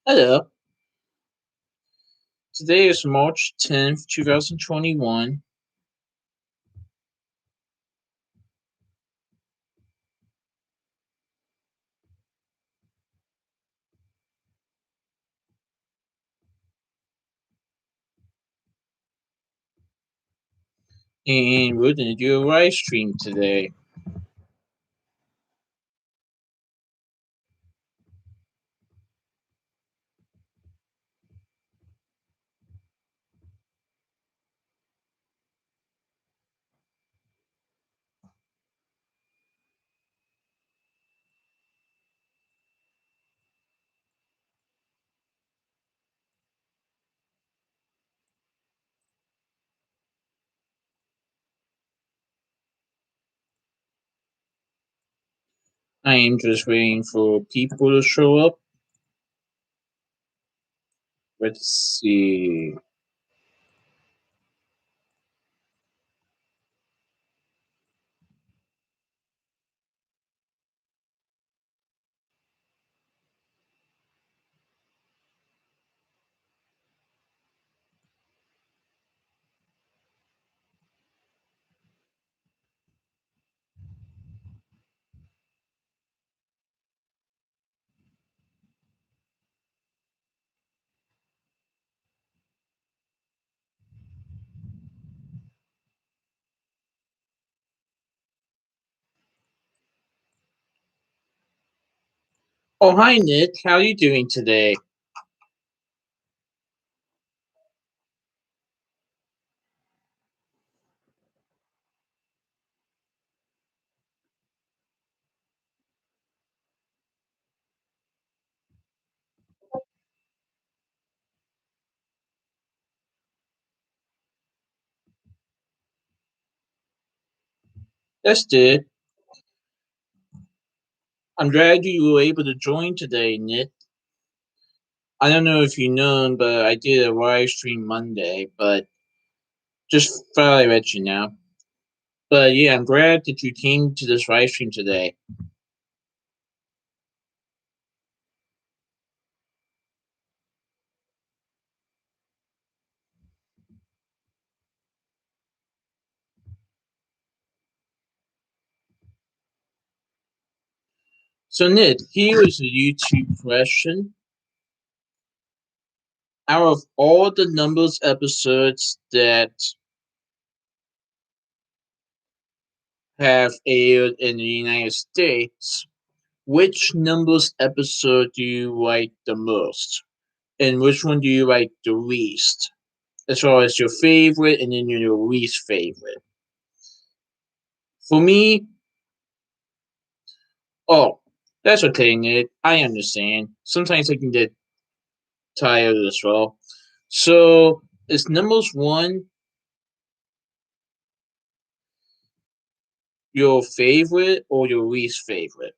Hello. Today is March 10th, 2021, and we're going to do a live stream today. I am just waiting for people to show up. Let's see. Oh, hi, Nick. How are you doing today? That's good. I'm glad you were able to join today, Nick. I don't know if you know, but I did a live stream Monday, but just thought I'd let you know. But yeah, I'm glad that you came to this live stream today. So, Nick, here is a YouTube question. Out of all the numbers episodes that have aired in the United States, which numbers episode do you like the most? And which one do you like the least? As far as your favorite and then your least favorite. For me, oh, that's okay, Nick. I understand. Sometimes I can get tired as well. So, is numbers one your favorite or your least favorite?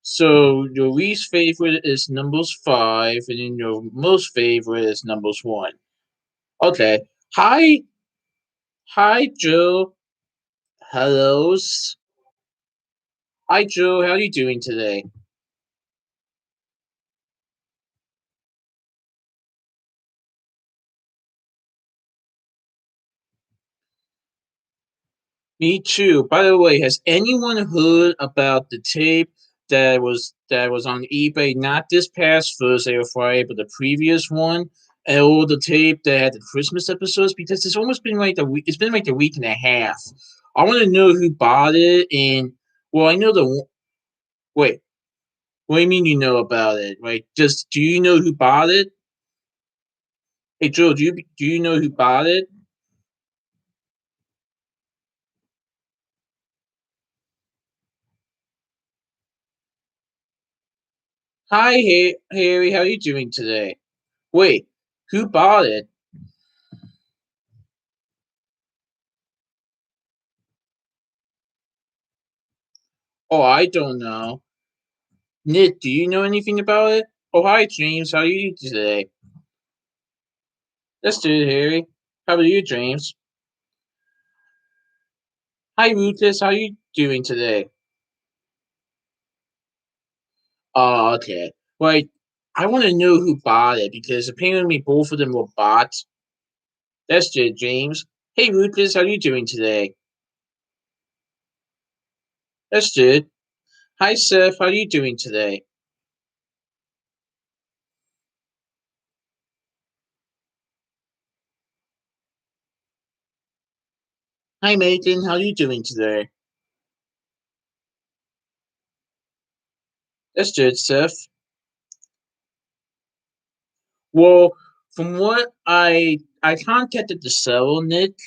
So your least favorite is numbers five, and then your most favorite is numbers one. Okay. Hi, hi, Joe. Hellos. Hi, Joe. How are you doing today? Me too. By the way, has anyone heard about the tape that was on eBay? Not this past Thursday or Friday, but the previous one. And all the tape that had the Christmas episodes, because it's almost been like the week. It's been like a week and a half. I want to know who bought it, and well, I know the wait. What do you mean you know about it? Like, just do you know who bought it? Hey, Joe, do you know who bought it? Hi, hey, Harry, how are you doing today? Wait, who bought it? Oh, I don't know. Nick, do you know anything about it? Oh, hi, James, how are you today? That's good, Harry. How about you, James? Hi, Rufus. How you doing today? Oh, okay. Like, I want to know who bought it because apparently both of them were bots. That's good, James. Hey, Rufus. How you doing today? That's good. Hi, Seth. How you doing today? Hi, Megan. How you doing today? That's good, Seth. Well, from what I contacted the seller, Nick,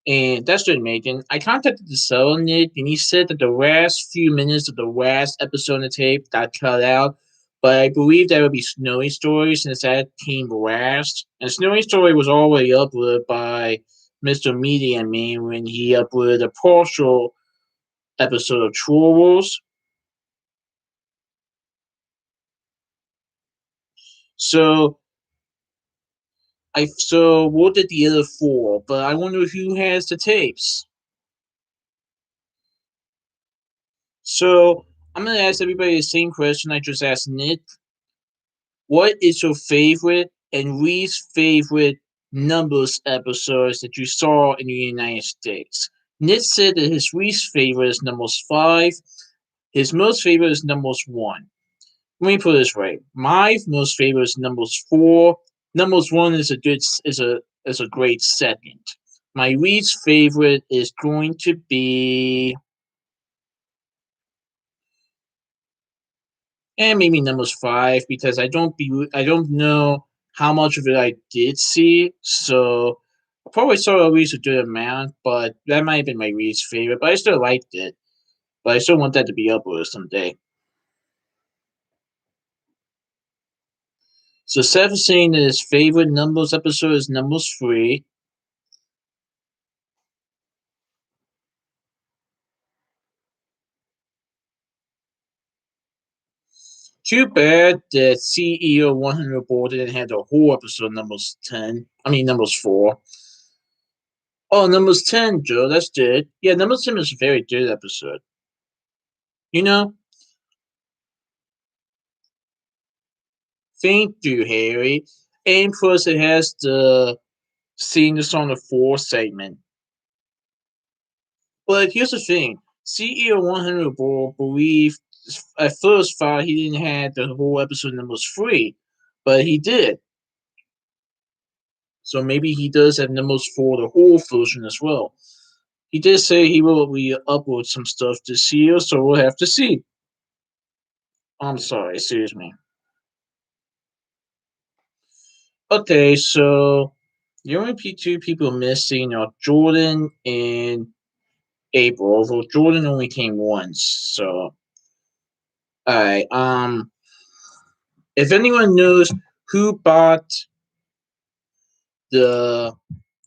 and that's good, Megan. I contacted the seller, Nick, and he said that the last few minutes of the last episode of the tape got cut out. But I believe that would be Snowy Story since that came last. And Snowy Story was already uploaded by Mr. Media Man when he uploaded a partial episode of Troll Wars. So I what did the other four? But I wonder who has the tapes. So I'm gonna ask everybody the same question I just asked Nick. What is your favorite and least favorite Numbers episodes that you saw in the United States? Nick said that his least favorite is Numbers 5. His most favorite is Numbers 1. Let me put it this way. My most favorite is Numbers 4. Numbers 1 is a great second. My least favorite is going to be and maybe Numbers 5 because I don't know how much of it I did see, so I probably saw at least a good amount, but that might have been my least favorite. But I still liked it. But I still want that to be uploaded someday. So Seth is saying that his favorite Numbers episode is Numbers 3. Too bad that CEO 100 board didn't have the whole episode Numbers 10. I mean Numbers 4. Oh, Numbers 10, Joe. That's good. Yeah, Numbers 10 is a very good episode. You know, thank you, Harry. And plus, it has the Seeing the Song of Four segment. But here's the thing CEO 100 will believe at first thought he didn't have the whole episode numbers free, but he did. So maybe he does have numbers for the whole version as well. He did say he will upload some stuff this year, so we'll have to see. I'm sorry, excuse me. Okay, so the only two people missing are Jordan and April, although Jordan only came once. So, alright. If anyone knows who bought the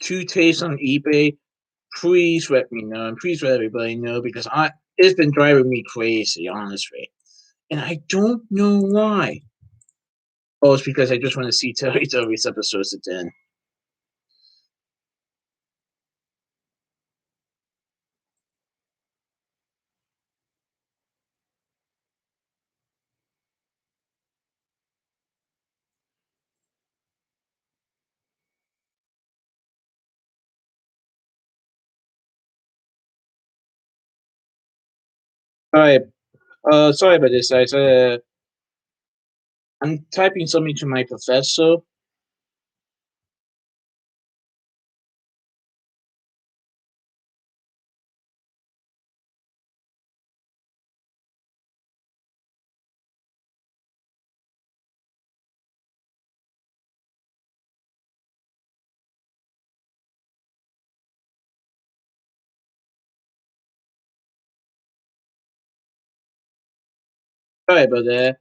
two tapes on eBay, please let me know, and please let everybody know because I it's been driving me crazy, honestly, and I don't know why. Oh, it's because I just want to see Teletubbies episodes again. Alright, sorry about this, guys. I'm typing something to my professor. Sorry about that.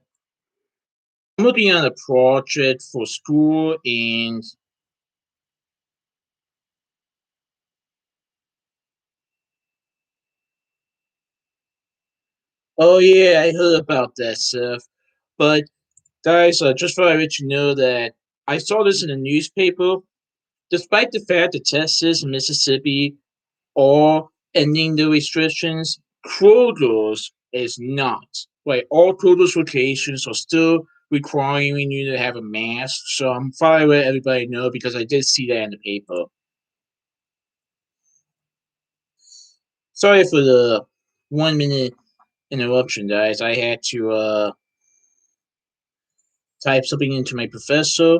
I'm looking at a project for school, and oh yeah, I heard about that stuff. But guys, just thought I'd let you know that I saw this in the newspaper Despite the fact that Texas and Mississippi are ending the restrictions, Kroger's is not. Like all Kroger's locations are still requiring you to have a mask. So I'm finally letting everybody know because I did see that in the paper. Sorry for the 1 minute interruption, guys. I had to type something into my professor.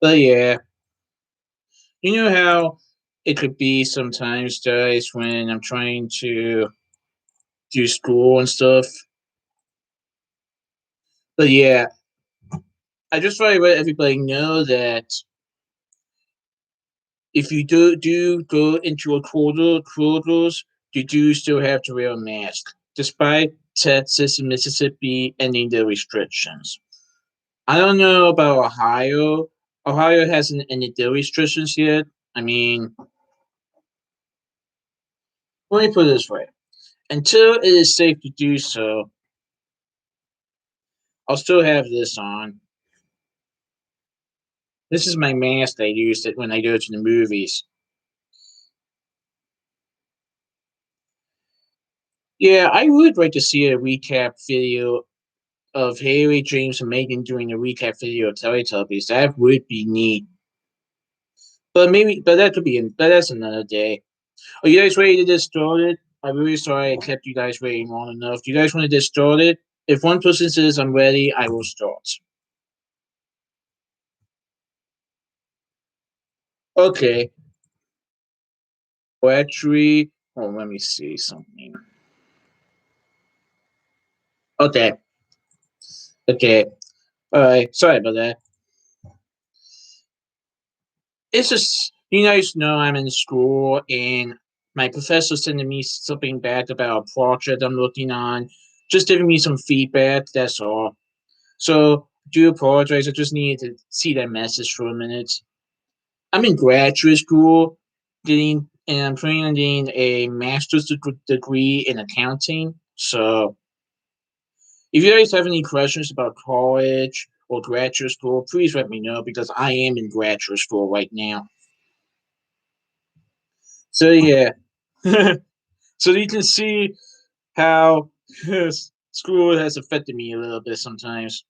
But yeah, you know how it could be sometimes, guys, when I'm trying to do school and stuff. But yeah, I just want to let everybody know that if you do go into a quarters, you do still have to wear a mask, despite Texas and Mississippi ending their restrictions. I don't know about Ohio. Ohio hasn't ended their restrictions yet. I mean, let me put it this way: until it is safe to do so, I'll still have this on. This is my mask I use it when I go to the movies. Yeah, I would like to see a recap video of Haley, James, and Megan doing a recap video of Teletubbies. That would be neat. But that could be, but that's another day. Are you guys ready to get started? I'm really sorry I kept you guys waiting long enough. Do you guys want to get started? If one person says I'm ready, I will start. Okay. Well, actually, oh, let me see something. Okay. Okay. All right. Sorry about that. It's just you guys know I'm in school and my professor's sending me something back about a project I'm looking on, just giving me some feedback. That's all. So do apologize. I just needed to see that message for a minute. I'm in graduate school, and I'm planning on getting a master's degree in accounting. So if you guys have any questions about college or graduate school, please let me know because I am in graduate school right now. So yeah, so you can see how school has affected me a little bit sometimes.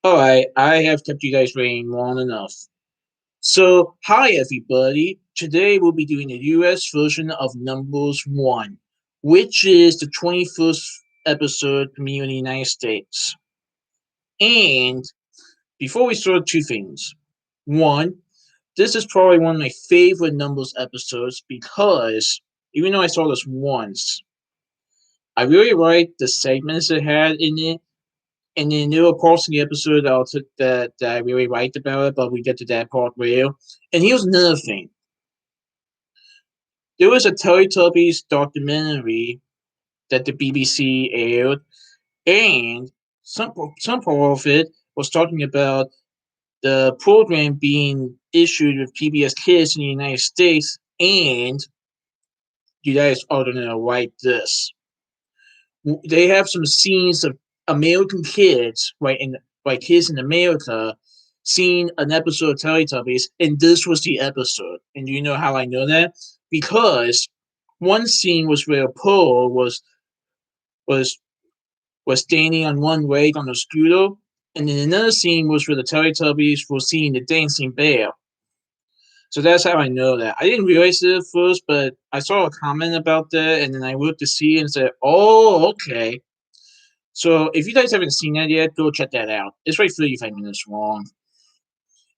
All right, I have kept you guys waiting long enough. So, hi everybody. Today we'll be doing the US version of Numbers 1, which is the 21st episode premiere in the United States. And before we start, two things. One, this is probably one of my favorite Numbers episodes because even though I saw this once, I really liked the segments it had in it. And then there were parts in the episode that I really liked about it, but we get to that part later. And here's another thing. There was a Teletubbies documentary that the BBC aired, and some part of it was talking about the program being issued with PBS Kids in the United States, and you guys are gonna like this. They have some scenes of American kids, right, in like kids in America, seeing an episode of Teletubbies, and this was the episode. And do you know how I know that? Because one scene was where Pearl was was standing on one leg on a scooter, and then another scene was where the Teletubbies were seeing the dancing bear. So that's how I know that. I didn't realize it at first, but I saw a comment about that, and then I looked to see and said, "Oh, okay." So if you guys haven't seen that yet, go check that out. It's like 35 minutes long,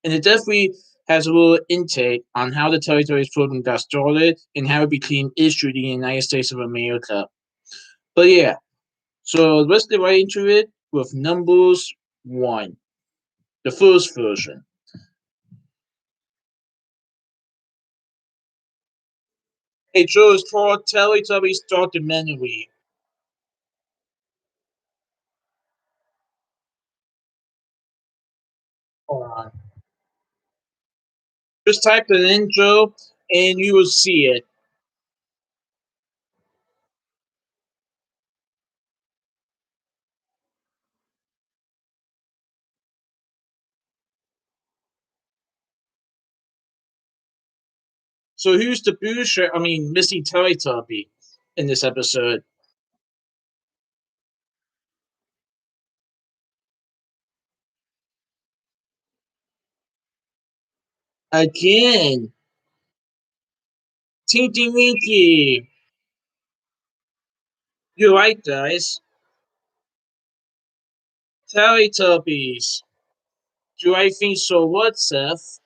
and it definitely has a little intake on how the Teletubbies program got started and how it became issued in the United States of America. But yeah, so let's get right into it with Numbers 1, the first version. It shows called Teletubbies documentary. Hold on. Just type it in, Joe, and you will see it. So who's the Boucher? I mean, Missy Teletubby in this episode again? Tinky Winky. You're right, guys. Teletubbies. Do I think so? What, Seth?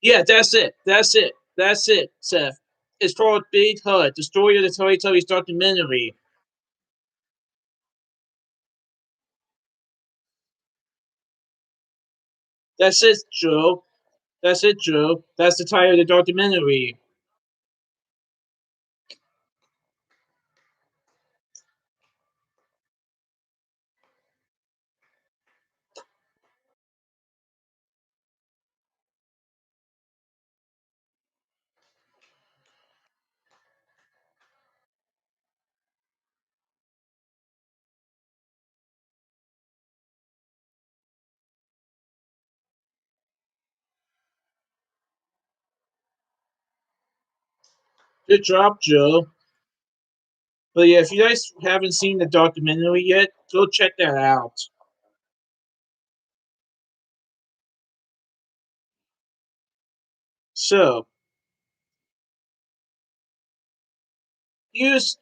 Yeah, that's it. That's it. That's it, Seth. It's called Big Hut, the story of the Teletubbies documentary. That's it, Joe. That's it, Joe. That's the title of the documentary. Good job, Joe. But yeah, if you guys haven't seen the documentary yet, go check that out. So, here's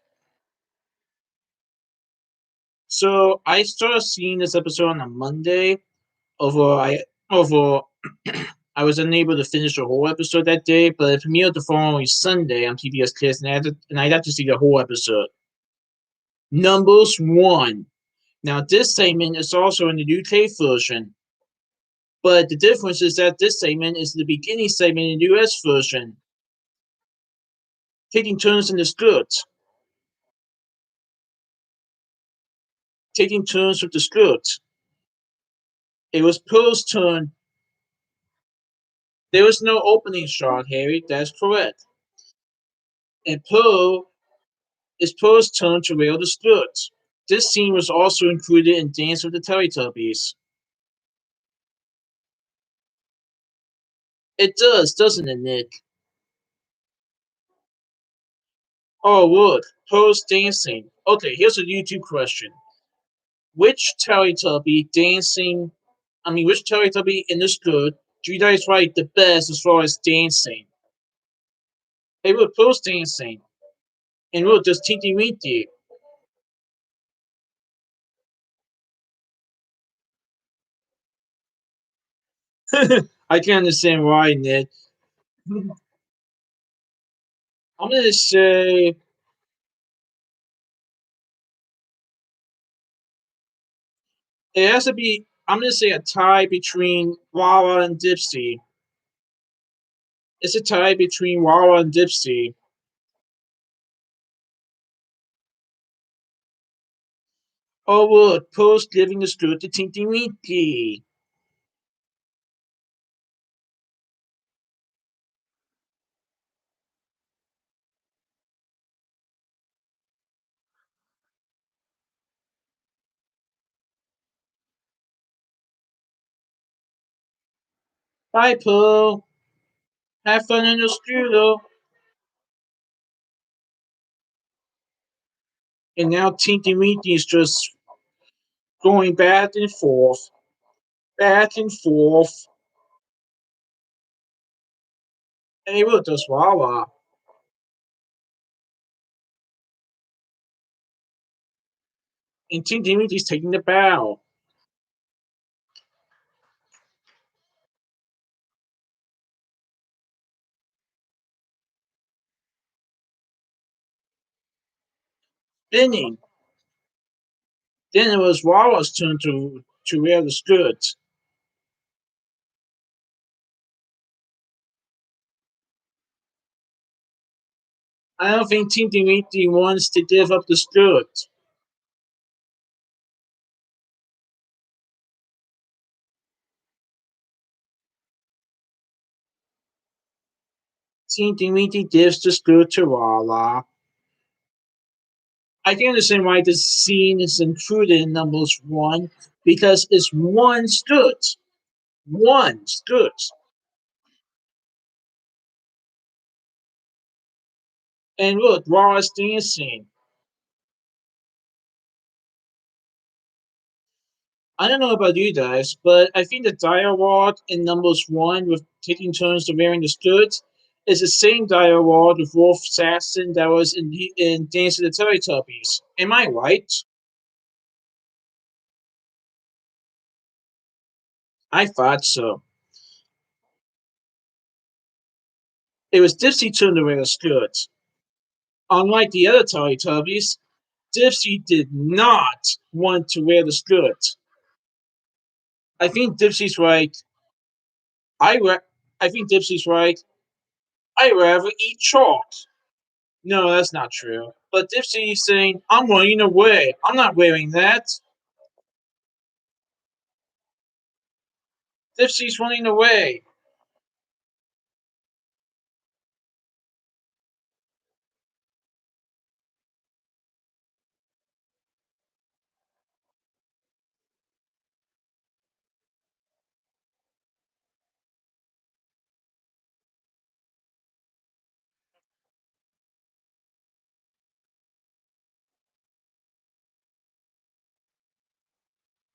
so I started seeing this episode on a Monday. Although I was unable to finish the whole episode that day, but it premiered the following Sunday on PBS Kids, and I got to see the whole episode. Numbers one. Now this segment is also in the UK version, but the difference is that this segment is the beginning segment in the US version, taking turns in the script, taking turns with the script. It was Pearl's turn. There was no opening shot, Harry. That's correct. And it's Pearl's turn to rail the script. This scene was also included in Dance with the Teletubbies. It does, doesn't it, Nick? Oh, look, Pearl's dancing. Okay, here's a YouTube question. Which Teletubby dancing, which Teletubby in the script do you guys like the best as far as dancing? Hey, look, Pearl's dancing. And look, there's Tinky Winky. I can understand why, Nick. I'm gonna say it has to be. I'm gonna say a tie between Wawa and Dipsy. It's a tie between Wawa and Dipsy. Oh look, Post giving the script to Tinky Winky. Bye, Pearl. Have fun in the studio. And now Tinky Winky is just going back and forth. And look, there's Wawa. And Tinky Winky's taking the bow. Spinning. Then it was Wawa's turn to wear the skirt. I don't think Tinky Winky wants to give up the skirt. Tinky Winky gives the skirt to Wawa. I can understand why this scene is included in numbers one because it's one skirt. One skirt. And look, Ra's dancing. I don't know about you guys, but I think the dialogue in numbers one with taking turns to wearing the skirts is the same dialogue with Wolf Saxon that was in Dance of the Teletubbies. Am I right? I thought so. It was Dipsy turn to wear the skirts. Unlike the other Teletubbies, Dipsy did not want to wear the skirt. I think Dipsy's right. I re- I think Dipsy's right. I rather eat chalk. No, that's not true. But Dipsy's saying, I'm running away. I'm not wearing that. Dipsy's running away.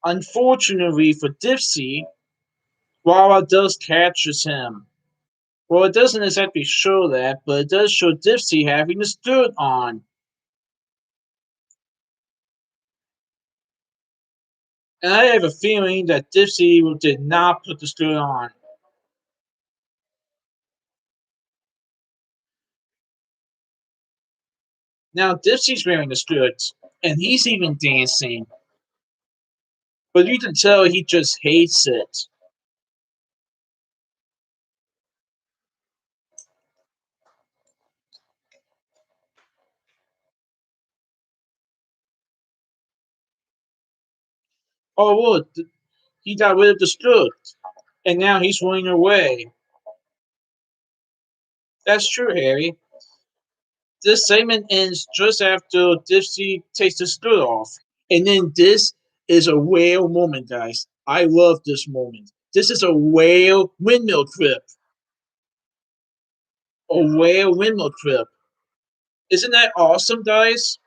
Unfortunately for Dipsy, Wawa does catches him. Well, it doesn't exactly show that, but it does show Dipsy having the skirt on. And I have a feeling that Dipsy did not put the skirt on. Now Dipsy's wearing the skirt, and he's even dancing. But you can tell he just hates it. Oh, look, he got rid of the skirt, and now he's running away. That's true, Harry. This segment ends just after Dipsy takes the skirt off. And then this is a whale moment, guys. I love this moment. This is a whale windmill trip. A whale windmill trip. Isn't that awesome, guys?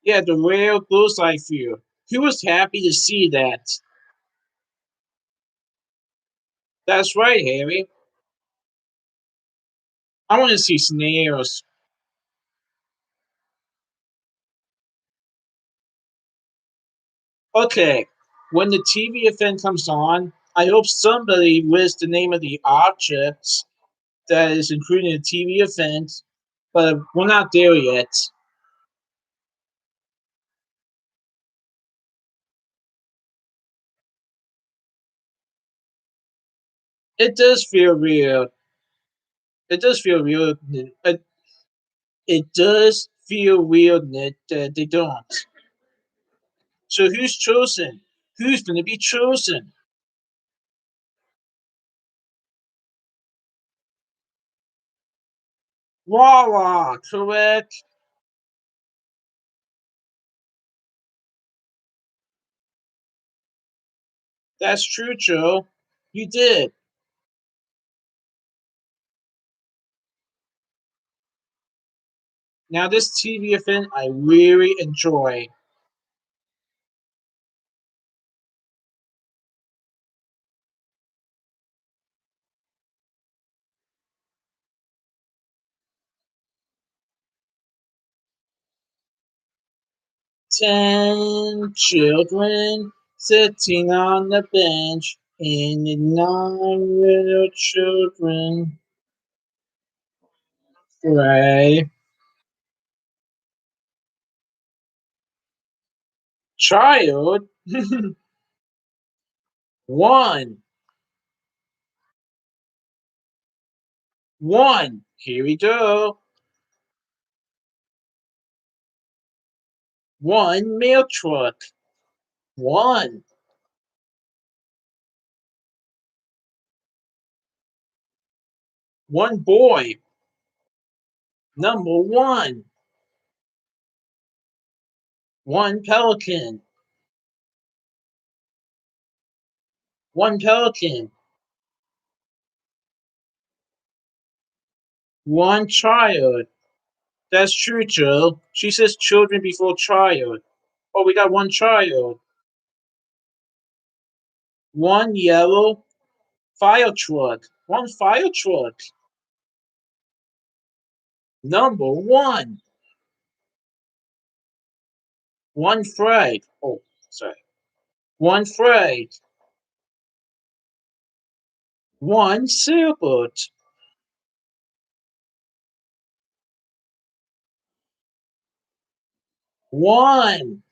Yeah, the whale goes like fear. He was happy to see that. That's right, Harry. I want to see snails. Okay, when the TV event comes on, I hope somebody lists the name of the objects that is included in the TV event, but we're not there yet. It does feel weird. It does feel weird. It does feel weird that they don't. So who's chosen? Who's going to be chosen? Wawa, correct. That's true, Joe. You did. Now this TV event I really enjoy. 10 children sitting on the bench, and 9 little children. Right. Child. One. One. Here we go. One mail truck. One. One boy. Number one. One pelican. One pelican. One child. That's true, Joe. She says children before child. Oh, we got one child. One yellow fire truck. One fire truck. Number one. One fried. Oh, sorry. One fried. One sailboat. One.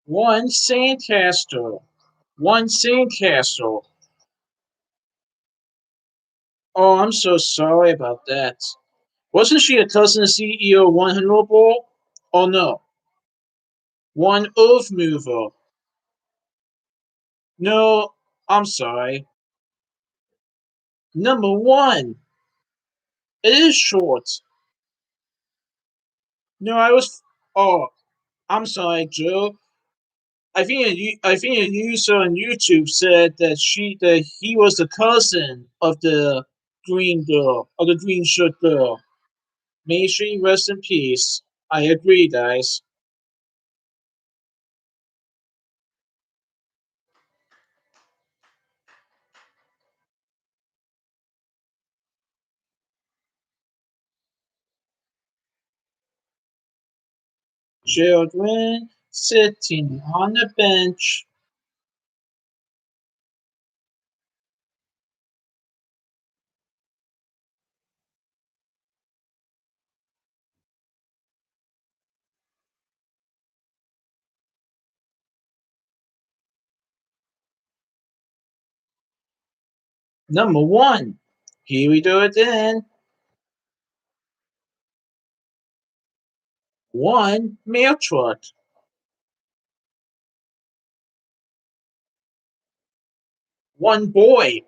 One sandcastle. One sandcastle. Oh, I'm so sorry about that. Wasn't she a cousin CEO 100 Ball? Oh no. One earth mover. No, I'm sorry. Number one. It is short. No, I was. Oh, I'm sorry, Joe. I think a user on YouTube said that he was the cousin of the green girl, of the green shirt girl. May she rest in peace. I agree, guys. Children sitting on a bench. Number one. Here we do it then. One mail truck. One boy.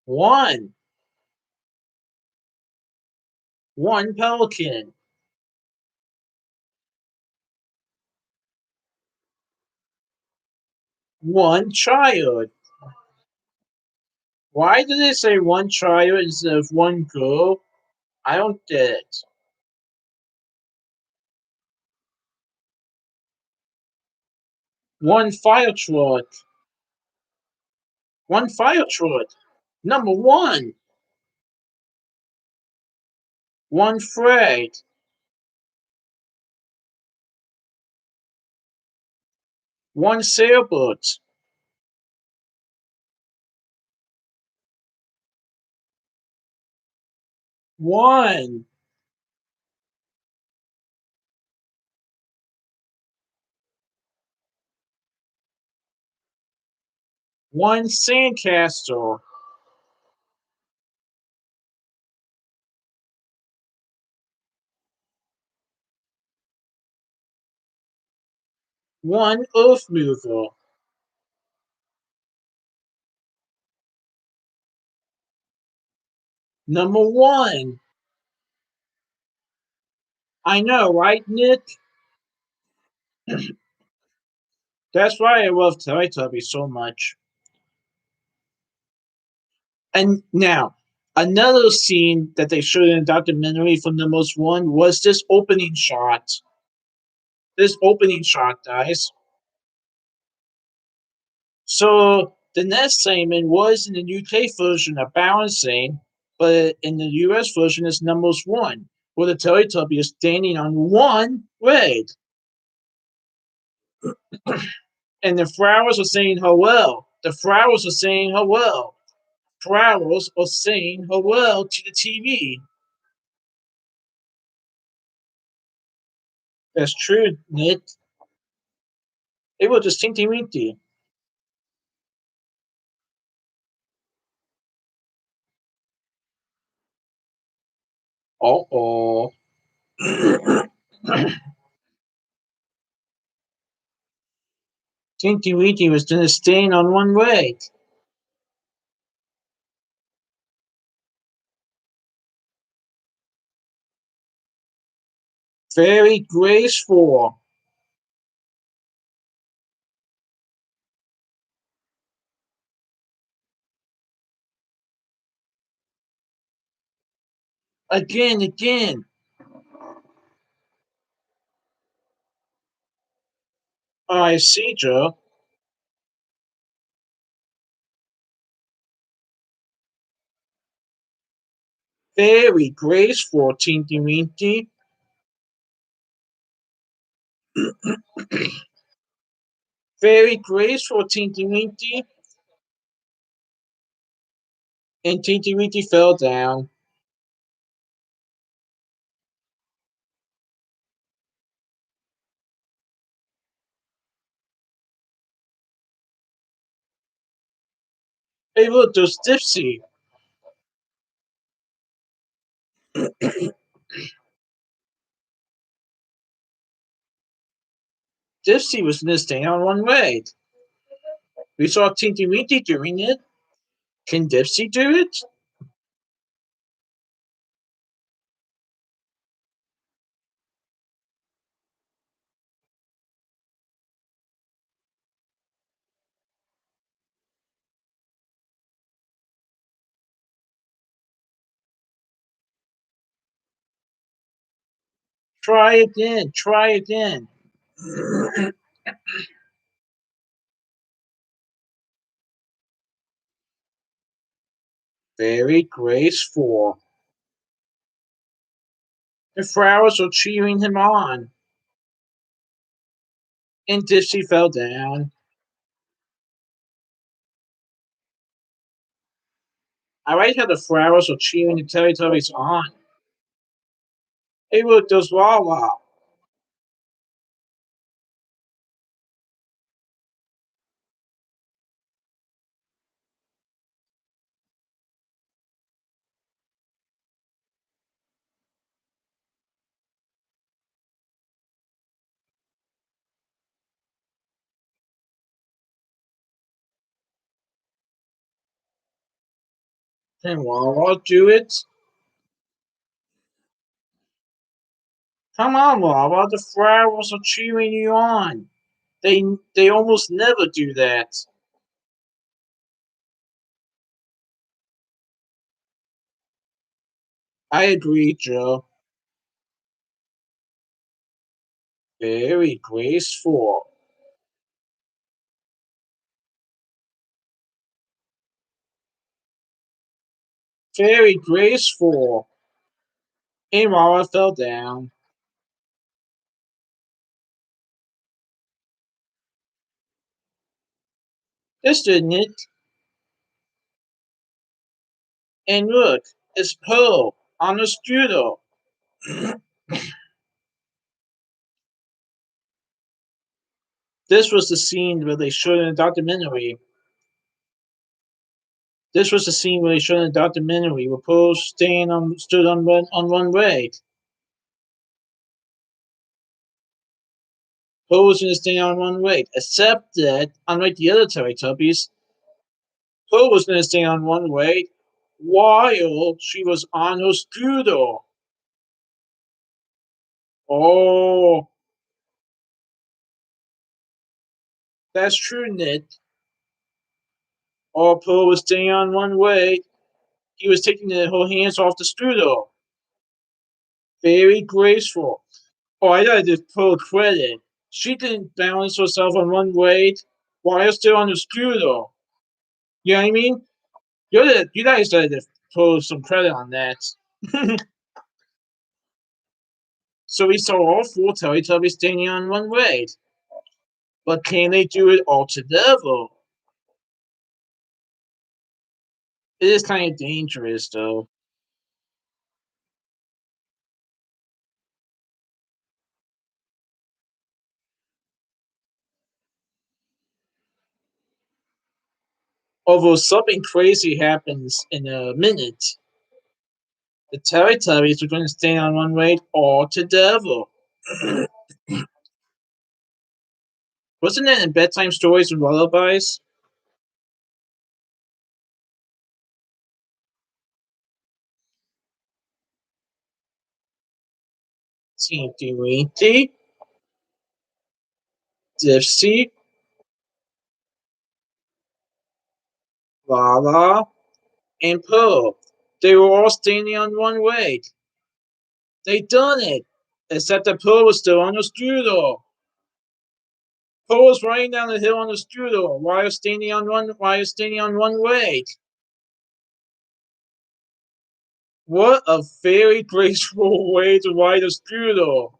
One. One pelican. One child. Why did they say one child instead of one girl? I don't get it. One fire truck. One fire truck. Number one. One Fred. One sailboat. One. One sandcastle. One earth mover. Number one. I know, right, Nick? That's why I love Teletubbies so much. And now, another scene that they showed in a documentary from the most one was this opening shot. This opening shot, guys. So the next segment was in the UK version a balancing, but in the US version it's numbers one, where the Teletubby is standing on one leg. And the flowers are saying hello. The flowers are saying hello. Flowers are saying hello to the TV. That's true, Nick. It was just Tinky Winky. Uh oh. Tinky Winky was just staying on one leg. Very graceful. Again, again. I see, Joe. Very graceful, Tinky Winky. Very graceful, Tinky Winky. And Tinky Winky fell down. Hey, look, there's Dipsy. Dipsy was going to stay on one leg. We saw Tinky Winky doing it. Can Dipsy do it? Try again. Try again. Very graceful. The flowers are cheering him on. And Dipsy fell down. I like how the flowers are cheering the Teletubbies on. Hey, look, there's Lala. Can Lala do it? Come on, Lala. The flowers are cheering you on. They they almost never do that. I agree, Joe. Very graceful. Very graceful. And Lala fell down. This didn't it? And look, it's Pearl on the scooter. This was the scene where they showed in the documentary. This was the scene where they showed in the documentary where Pearl stood on one leg. Pearl was going to stand on one leg, except that unlike the other Teletubbies, Pearl was going to stand on one leg while she was on her scooter. Oh, that's true, Nick. All Pearl was staying on one leg. He was taking her hands off the scooter. Very graceful. Oh, I gotta give Pearl credit. She didn't balance herself on one leg while still on the scooter. You know what I mean? You guys gotta give Pearl some credit on that. So we saw all four Teletubbies standing on one leg. But can they do it all together? It is kind of dangerous, though. Although something crazy happens in a minute, the Teletubbies are going to stand on one leg all together. Wasn't that in bedtime stories and lullabies? Tinky Winky, Dipsy, Lala, and Pearl. They were all standing on one leg. They done it. Except that Pearl was still on the studio. Pearl was running down the hill on the studio while standing on one leg. What a very graceful way to ride a studio.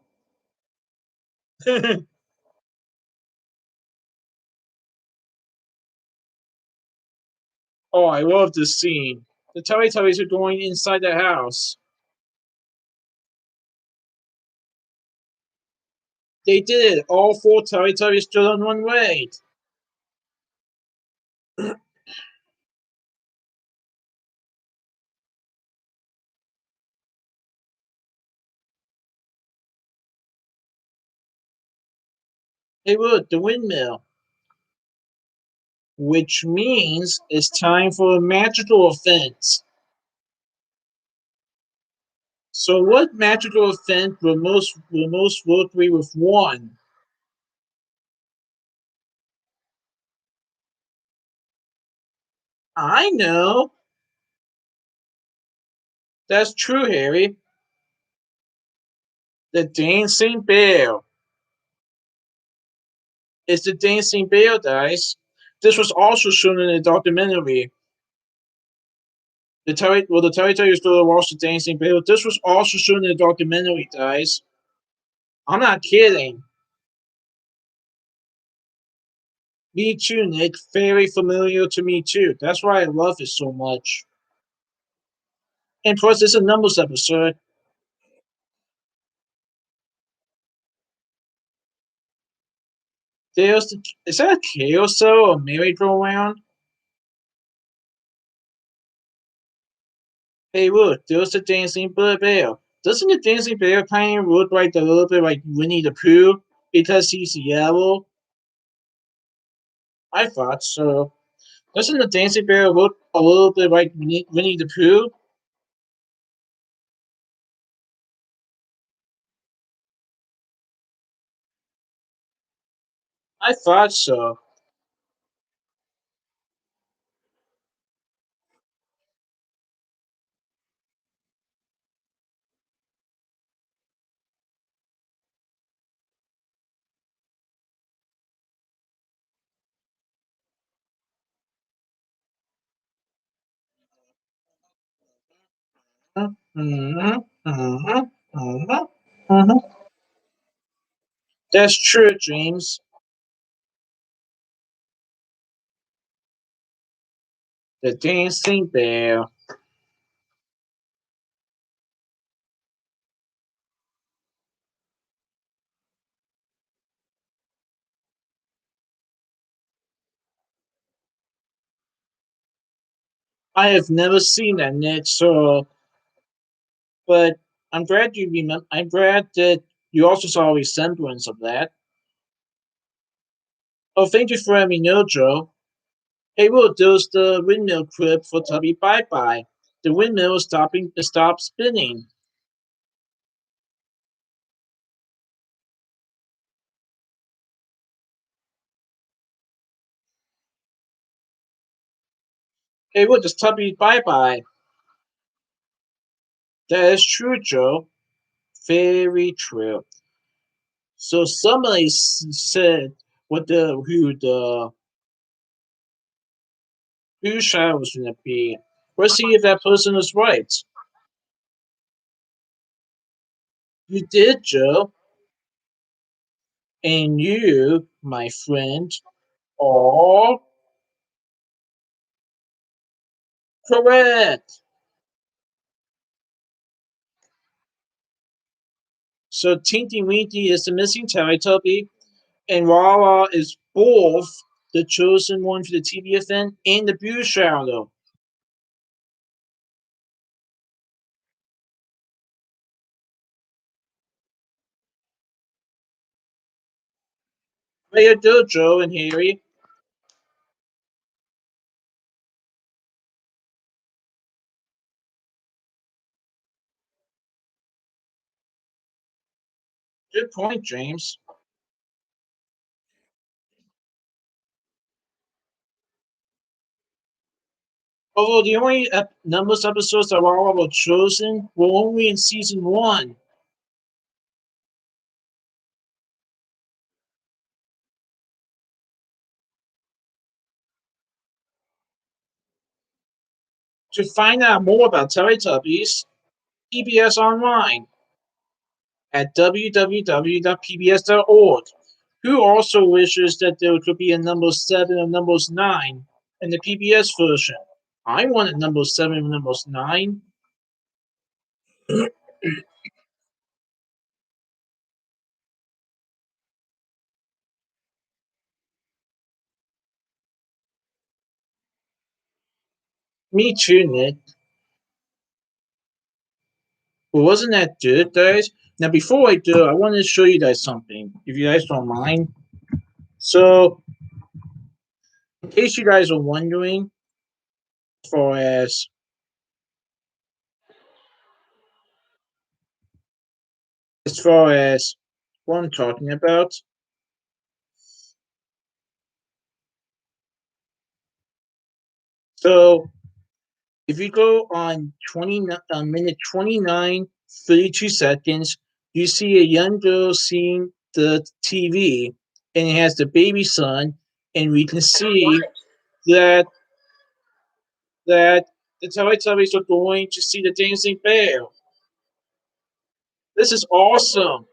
Oh, I love this scene. The Teletubbies are going inside the house. They did it. All four Teletubbies stood on one leg. Hey, look, the windmill. Which means it's time for a magical event. So, what magical event will most likely with one? I know. That's true, Harry. The dancing bear. It's the dancing bear, guys. This was also shown in a documentary. The Teletubbies story watched the dancing bear. This was also shown in a documentary, guys. I'm not kidding. Me too, Nick. Very familiar to me too. That's why I love it so much. And plus, it's a numbers episode. Is that a carousel or merry-go-round? Hey, look, there's the dancing bear. Doesn't the dancing bear kind of look like a little bit like Winnie the Pooh because he's yellow? I thought so. Doesn't the dancing bear look a little bit like Winnie the Pooh? I thought so. Mm-hmm, mm-hmm, mm-hmm, mm-hmm. That's true, James. The dancing bear. I have never seen that, Nick. So, but I'm glad that you also saw a resemblance of that. Oh, thank you for letting me know, Joe. Hey, look, there's the windmill clip for Tubby Bye Bye. The windmill is stopped spinning. Hey, look, it's Tubby Bye Bye. That is true, Joe. Very true. So somebody said what who child was going to be. Let's see if that person is right. You did, Joe, and you, my friend, are correct. So Tinky Winky is the missing Teletubby, and Wawa is both the chosen one for the TV event and the Blue Shadow. Way to go, Joe and Harry. Good point, James. Although the only numbers episodes that Wawa were chosen were only in season one. To find out more about Teletubbies, PBS Online at www.pbs.org. Who also wishes that there could be a number 7 or number 9 in the PBS version? I wanted number 7 and number 9. Me too, Nick. Well, wasn't that good, guys? Now, before I do, I want to show you guys something, if you guys don't mind. So, in case you guys are wondering, as far as what I'm talking about, so if you go on 20 minute 29 32 seconds, you see a young girl seeing the TV, and it has the baby son, and we can see that that the Teletubbies are going to see the dancing bear. This is awesome.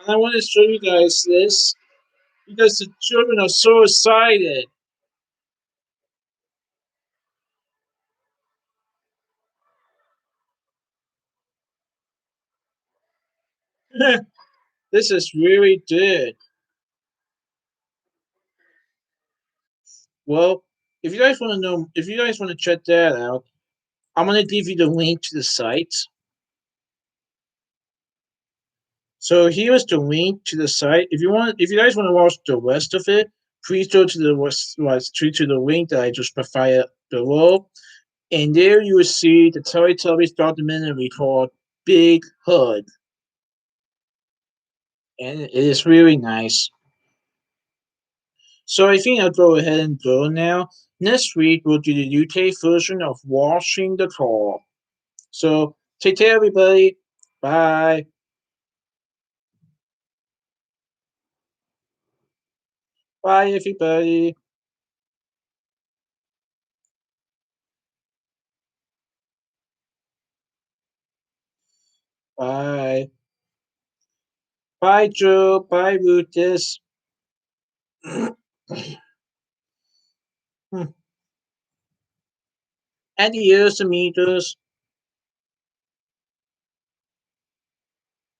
And I want to show you guys this because the children are so excited. This is really good. Well, if you guys want to check that out, I'm gonna give you the link to the site. So here's the link to the site. If you guys want to watch the rest of it, please go to the link that I just provided below, and there you will see the Teletubbies documentary called Big Hug, and it is really nice. So I think I'll go ahead and go now. Next week we'll do the UK version of Washing the Car. So take care, everybody. Bye. Bye, everybody. Bye. Bye, Joe. Bye, Lucas. Adios, amigos.